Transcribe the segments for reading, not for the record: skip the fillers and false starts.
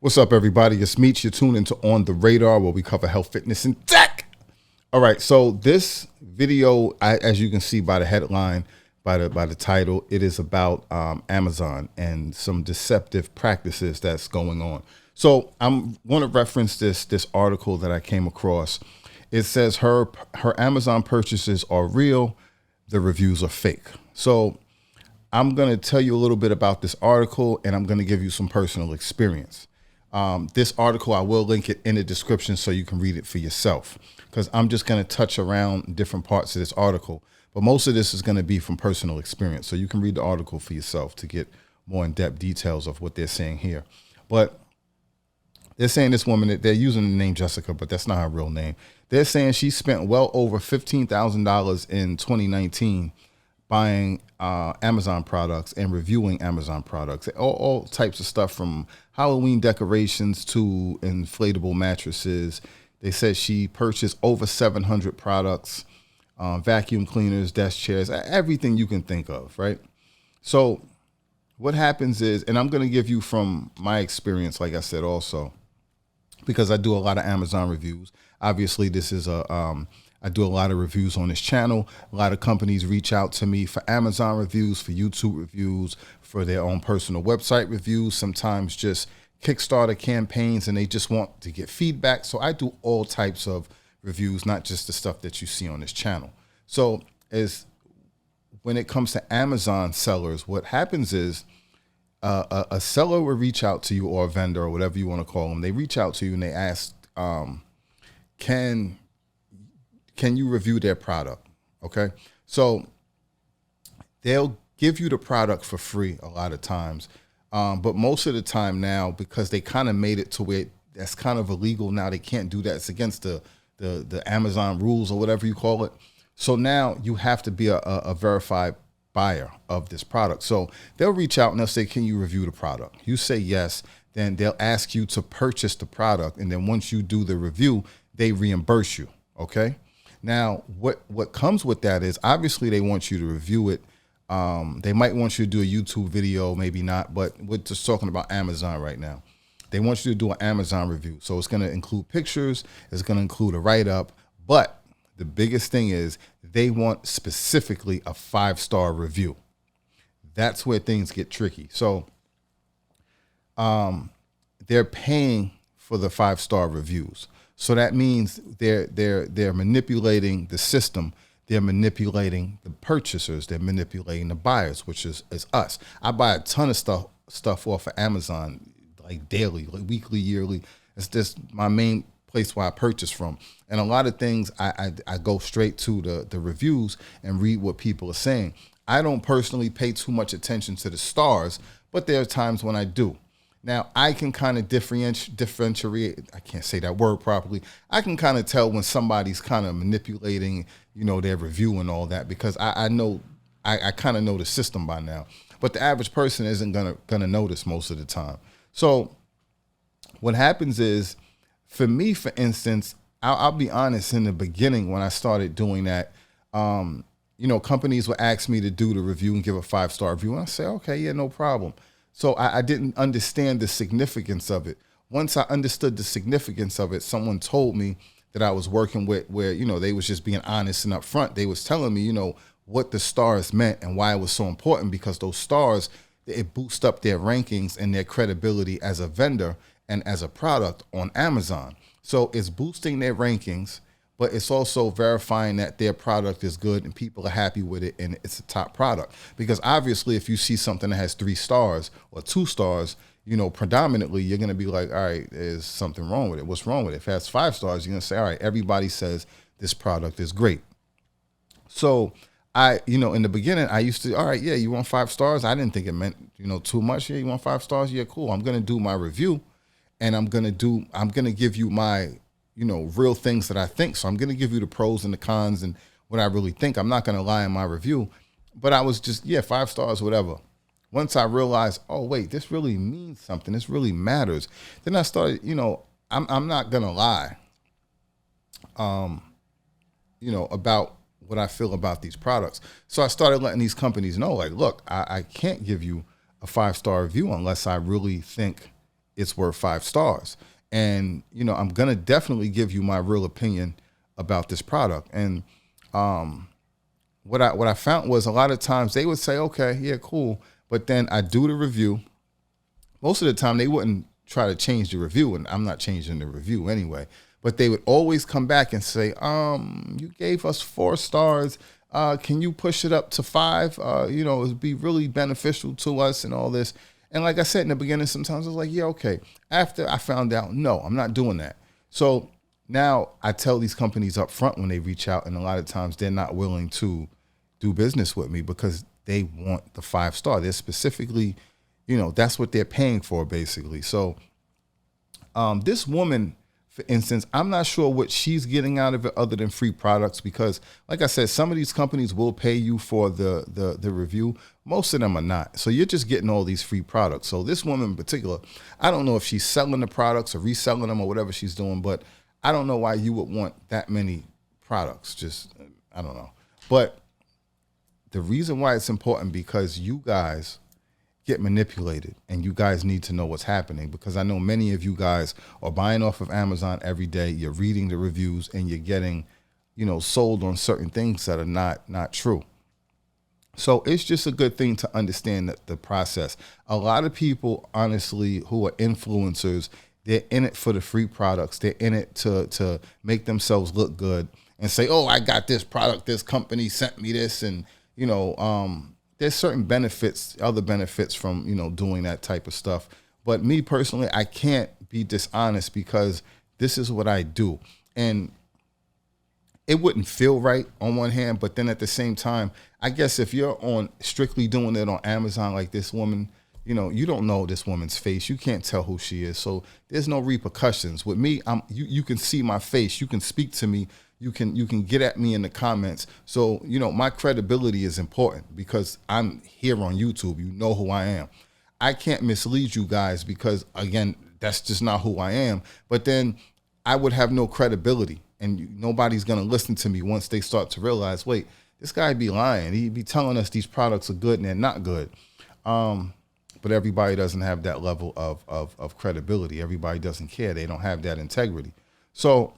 What's up, everybody? It's Meech. You're tuned into On the Radar, where we cover health, fitness, and tech. All right, so this video, as you can see by the headline, by the title, it is about Amazon and some deceptive practices that's going on. So I'm going to reference this article that I came across. It says her Amazon purchases are real, the reviews are fake. So I'm going to tell you a little bit about this article, and I'm going to give you some personal experience. This article, I will link it in the description so you can read it for yourself, because I'm just going to touch around different parts of this article. But most of this is going to be from personal experience. So you can read the article for yourself to get more in-depth details of what they're saying here. But they're saying this woman, they're using the name Jessica, but that's not her real name. They're saying she spent well over $15,000 in 2019 buying Amazon products and reviewing Amazon products, all types of stuff from Halloween decorations to inflatable mattresses. They said she purchased over 700 products, vacuum cleaners, desk chairs, everything you can think of, right? So what happens is, and I'm going to give you from my experience, like I said, also, because I do a lot of Amazon reviews. Obviously, this is I do a lot of reviews on this channel. A lot of companies reach out to me for Amazon reviews, for YouTube reviews, for their own personal website reviews, sometimes just Kickstarter campaigns, and they just want to get feedback. So I do all types of reviews, not just the stuff that you see on this channel. So when it comes to Amazon sellers, what happens is a seller will reach out to you, or a vendor, or whatever you want to call them. They reach out to you and they ask, can you review their product? Okay. So they'll give you the product for free a lot of times. But most of the time now, because they kind of made it to where that's kind of illegal now, they can't do that. It's against the Amazon rules or whatever you call it. So now you have to be a verified buyer of this product. So they'll reach out and they'll say, can you review the product? You say yes, then they'll ask you to purchase the product. And then once you do the review, they reimburse you. Okay. Now, what comes with that is obviously they want you to review it. They might want you to do a YouTube video, maybe not, but we're just talking about Amazon right now. They want you to do an Amazon review. So it's going to include pictures. It's going to include a write-up. But the biggest thing is they want specifically a 5-star review. That's where things get tricky. So they're paying for the 5-star reviews. So that means they're manipulating the system. They're manipulating the purchasers. They're manipulating the buyers, which is us. I buy a ton of stuff off of Amazon, like daily, like weekly, yearly. It's just my main place where I purchase from. And a lot of things I go straight to the reviews and read what people are saying. I don't personally pay too much attention to the stars, but there are times when I do. Now, I can kind of differentiate, I can't say that word properly. I can kind of tell when somebody's kind of manipulating, their review and all that, because I know, I kind of know the system by now. But the average person isn't gonna notice most of the time. So what happens is, for me, for instance, I'll be honest, in the beginning when I started doing that, companies would ask me to do the review and give a 5-star review. And I say, okay, yeah, no problem. So I didn't understand the significance of it. Once I understood the significance of it, someone told me that I was working with where, they was just being honest and upfront. They was telling me, what the stars meant and why it was so important, because those stars, it boosts up their rankings and their credibility as a vendor and as a product on Amazon. So it's boosting their rankings, but it's also verifying that their product is good and people are happy with it and it's a top product. Because obviously if you see something that has 3 stars or 2 stars, predominantly you're going to be like, all right, there's something wrong with it. What's wrong with it? If it has 5 stars, you're going to say, all right, everybody says this product is great. So in the beginning, I used to, all right, yeah, you want 5 stars? I didn't think it meant, too much. Yeah, you want 5 stars? Yeah, cool. I'm going to do my review and I'm going to give you my, real things that I think. So I'm going to give you the pros and the cons and what I really think. I'm not going to lie in my review, but I was just, 5 stars, whatever. Once I realized, oh, wait, this really means something. This really matters. Then I started, I'm not going to lie, about what I feel about these products. So I started letting these companies know, like, look, I can't give you a 5-star review unless I really think it's worth 5 stars. And, you know, I'm going to definitely give you my real opinion about this product. And what I found was a lot of times they would say, okay, yeah, cool. But then I do the review. Most of the time they wouldn't try to change the review, and I'm not changing the review anyway. But they would always come back and say, you gave us 4 stars. Can you push it up to 5? You know, it'd be really beneficial to us and all this. And like I said in the beginning, sometimes I was like, yeah, okay. After I found out, no, I'm not doing that. So now I tell these companies up front when they reach out, and a lot of times they're not willing to do business with me because they want the 5-star. They're specifically, you know, that's what they're paying for basically. So this woman, for instance, I'm not sure what she's getting out of it other than free products because, like I said, some of these companies will pay you for the review. Most of them are not. So you're just getting all these free products. So this woman in particular, I don't know if she's selling the products or reselling them or whatever she's doing, but I don't know why you would want that many products. Just, I don't know. But the reason why it's important because you guys get manipulated and you guys need to know what's happening because I know many of you guys are buying off of Amazon every day. You're reading the reviews and you're getting, you know, sold on certain things that are not true. So it's just a good thing to understand that the process. A lot of people, honestly, who are influencers, they're in it for the free products. They're in it to make themselves look good and say, oh, I got this product. This company sent me this. And, you know, there's certain benefits, other benefits from, you know, doing that type of stuff. But me personally, I can't be dishonest because this is what I do. And it wouldn't feel right on one hand, but then at the same time, I guess if you're on strictly doing it on Amazon like this woman, you know, you don't know this woman's face. You can't tell who she is. So there's no repercussions. With me, you can see my face. You can speak to me. You can get at me in the comments. So, you know, my credibility is important because I'm here on YouTube. You know who I am. I can't mislead you guys because, again, that's just not who I am. But then I would have no credibility and nobody's going to listen to me once they start to realize, wait, this guy be lying. He be telling us these products are good and they're not good. But everybody doesn't have that level of credibility. Everybody doesn't care. They don't have that integrity. So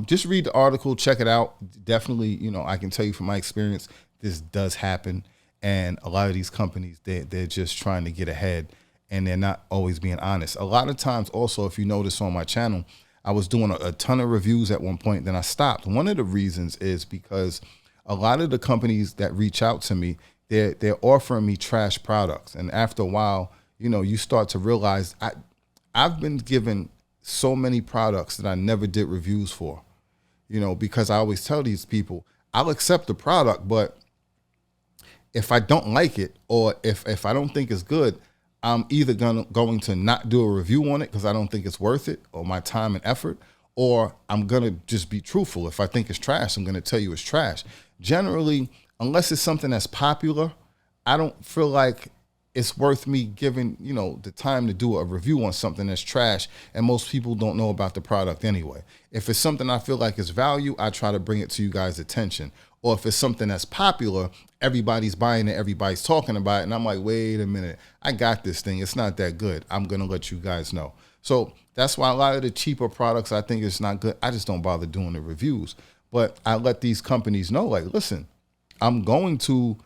just read the article, check it out. Definitely, you know, I can tell you from my experience, this does happen. And a lot of these companies, they're just trying to get ahead and they're not always being honest. A lot of times also, if you notice on my channel, I was doing a ton of reviews at one point, then I stopped. One of the reasons is because a lot of the companies that reach out to me, they're offering me trash products. And after a while, you know, you start to realize I've been given so many products that I never did reviews for, you know, because I always tell these people, I'll accept the product, but if I don't like it or if I don't think it's good, I'm either going to not do a review on it because I don't think it's worth it or my time and effort, or I'm going to just be truthful. If I think it's trash, I'm going to tell you it's trash. Generally, unless it's something that's popular, I don't feel like it's worth me giving, you know, the time to do a review on something that's trash and most people don't know about the product anyway. If it's something I feel like is value, I try to bring it to you guys' attention. Or if it's something that's popular, everybody's buying it, everybody's talking about it, and I'm like, wait a minute, I got this thing. It's not that good. I'm going to let you guys know. So that's why a lot of the cheaper products, I think it's not good. I just don't bother doing the reviews. But I let these companies know, like, listen, I'm going to,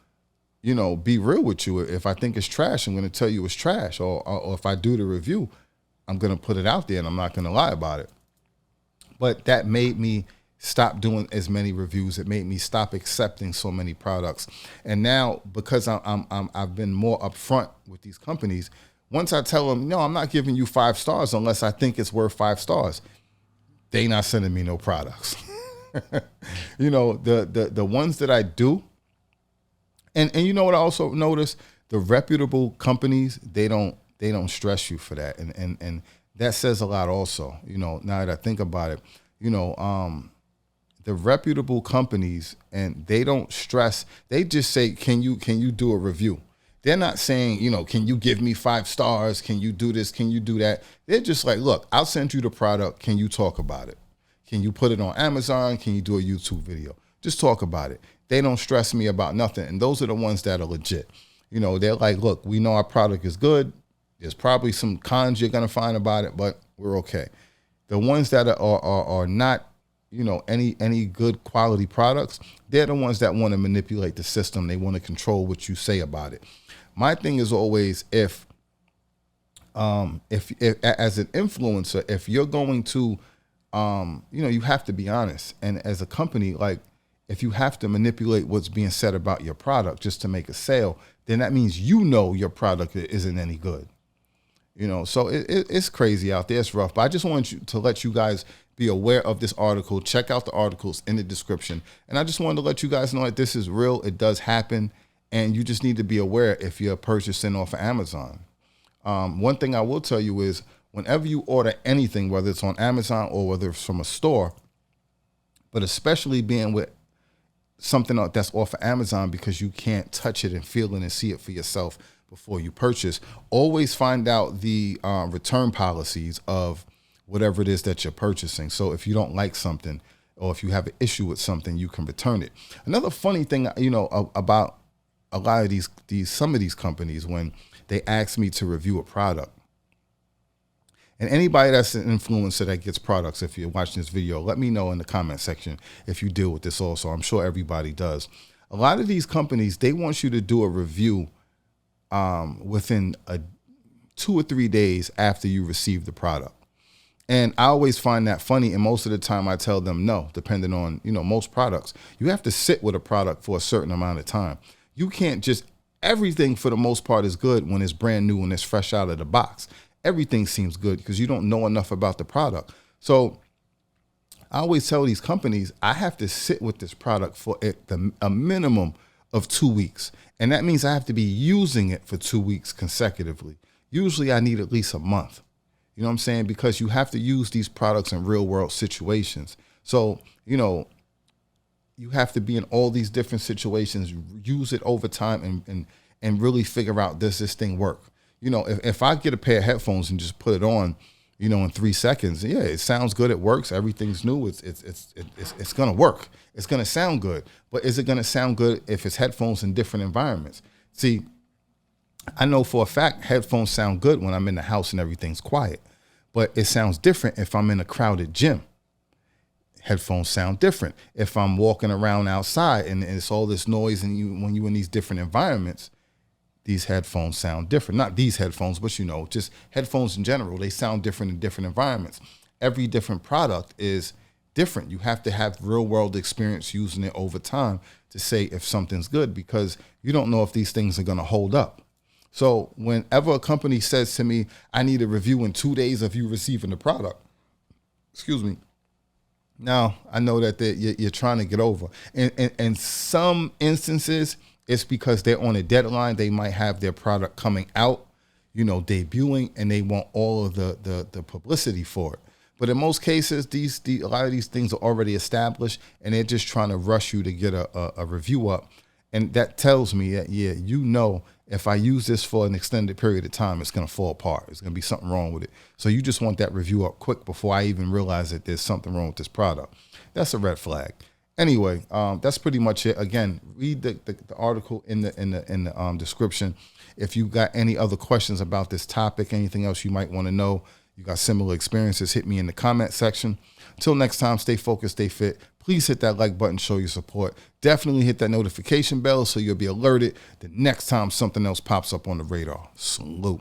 you know, be real with you. If I think it's trash, I'm going to tell you it's trash. Or if I do the review, I'm going to put it out there and I'm not going to lie about it. But that made me stop doing as many reviews. It made me stop accepting so many products. And now, because I've been more upfront with these companies, once I tell them, no, I'm not giving you 5 stars unless I think it's worth 5 stars, they not sending me no products. You know, the ones that I do, and you know what I also noticed? The reputable companies, they don't stress you for that. And that says a lot also, you know, now that I think about it, you know, the reputable companies, and they don't stress, they just say, can you do a review? They're not saying, you know, can you give me 5 stars? Can you do this? Can you do that? They're just like, look, I'll send you the product. Can you talk about it? Can you put it on Amazon? Can you do a YouTube video? Just talk about it. They don't stress me about nothing. And those are the ones that are legit. You know, they're like, look, we know our product is good. There's probably some cons you're going to find about it, but we're okay. The ones that are not, any good quality products, they're the ones that want to manipulate the system. They want to control what you say about it. My thing is always, if as an influencer, if you're going to, you have to be honest. And as a company, like, if you have to manipulate what's being said about your product just to make a sale, then that means your product isn't any good. So it's crazy out there. It's rough. But I just want to let you guys be aware of this article. Check out the articles in the description. And I just wanted to let you guys know that this is real. It does happen. And you just need to be aware if you're purchasing off of Amazon. One thing I will tell you is, whenever you order anything, whether it's on Amazon or whether it's from a store, but especially being with something that's off of Amazon, because you can't touch it and feel it and see it for yourself before you purchase, always find out the return policies of whatever it is that you're purchasing. So if you don't like something, or if you have an issue with something, you can return it. Another funny thing, about a lot of some of these companies, when they ask me to review a product, and anybody that's an influencer that gets products, if you're watching this video, let me know in the comment section if you deal with this also. I'm sure everybody does. A lot of these companies, they want you to do a review within 2 or 3 days after you receive the product. And I always find that funny. And most of the time I tell them no, depending on, most products. You have to sit with a product for a certain amount of time. You can't just, everything for the most part is good when it's brand new and it's fresh out of the box. Everything seems good because you don't know enough about the product. So I always tell these companies, I have to sit with this product for a minimum of 2 weeks. And that means I have to be using it for 2 weeks consecutively. Usually I need at least a month. You know what I'm saying? Because you have to use these products in real world situations. So, you have to be in all these different situations, use it over time and really figure out, does this thing work? If I get a pair of headphones and just put it on, in 3 seconds, yeah, it sounds good. It works. Everything's new. It's going to work. It's going to sound good. But is it going to sound good if it's headphones in different environments? See, I know for a fact headphones sound good when I'm in the house and everything's quiet, but it sounds different if I'm in a crowded gym. Headphones sound different if I'm walking around outside and it's all this noise, and when you're in these different environments, these headphones sound different. Not these headphones, but just headphones in general, they sound different in different environments. Every different product is different. You have to have real world experience using it over time to say if something's good, because you don't know if these things are going to hold up. So whenever a company says to me, I need a review in 2 days of you receiving the product, excuse me, now I know that you're trying to get over. In some instances, it's because they're on a deadline. They might have their product coming out, debuting, and they want all of the publicity for it. But in most cases, a lot of these things are already established, and they're just trying to rush you to get a review up. And that tells me that, if I use this for an extended period of time, it's going to fall apart. There's going to be something wrong with it. So you just want that review up quick before I even realize that there's something wrong with this product. That's a red flag. Anyway, that's pretty much it. Again, read the article in the description. If you got any other questions about this topic, anything else you might want to know, you got similar experiences, hit me in the comment section. Until next time, stay focused, stay fit. Please hit that like button, show your support. Definitely hit that notification bell so you'll be alerted the next time something else pops up on the radar. Salute.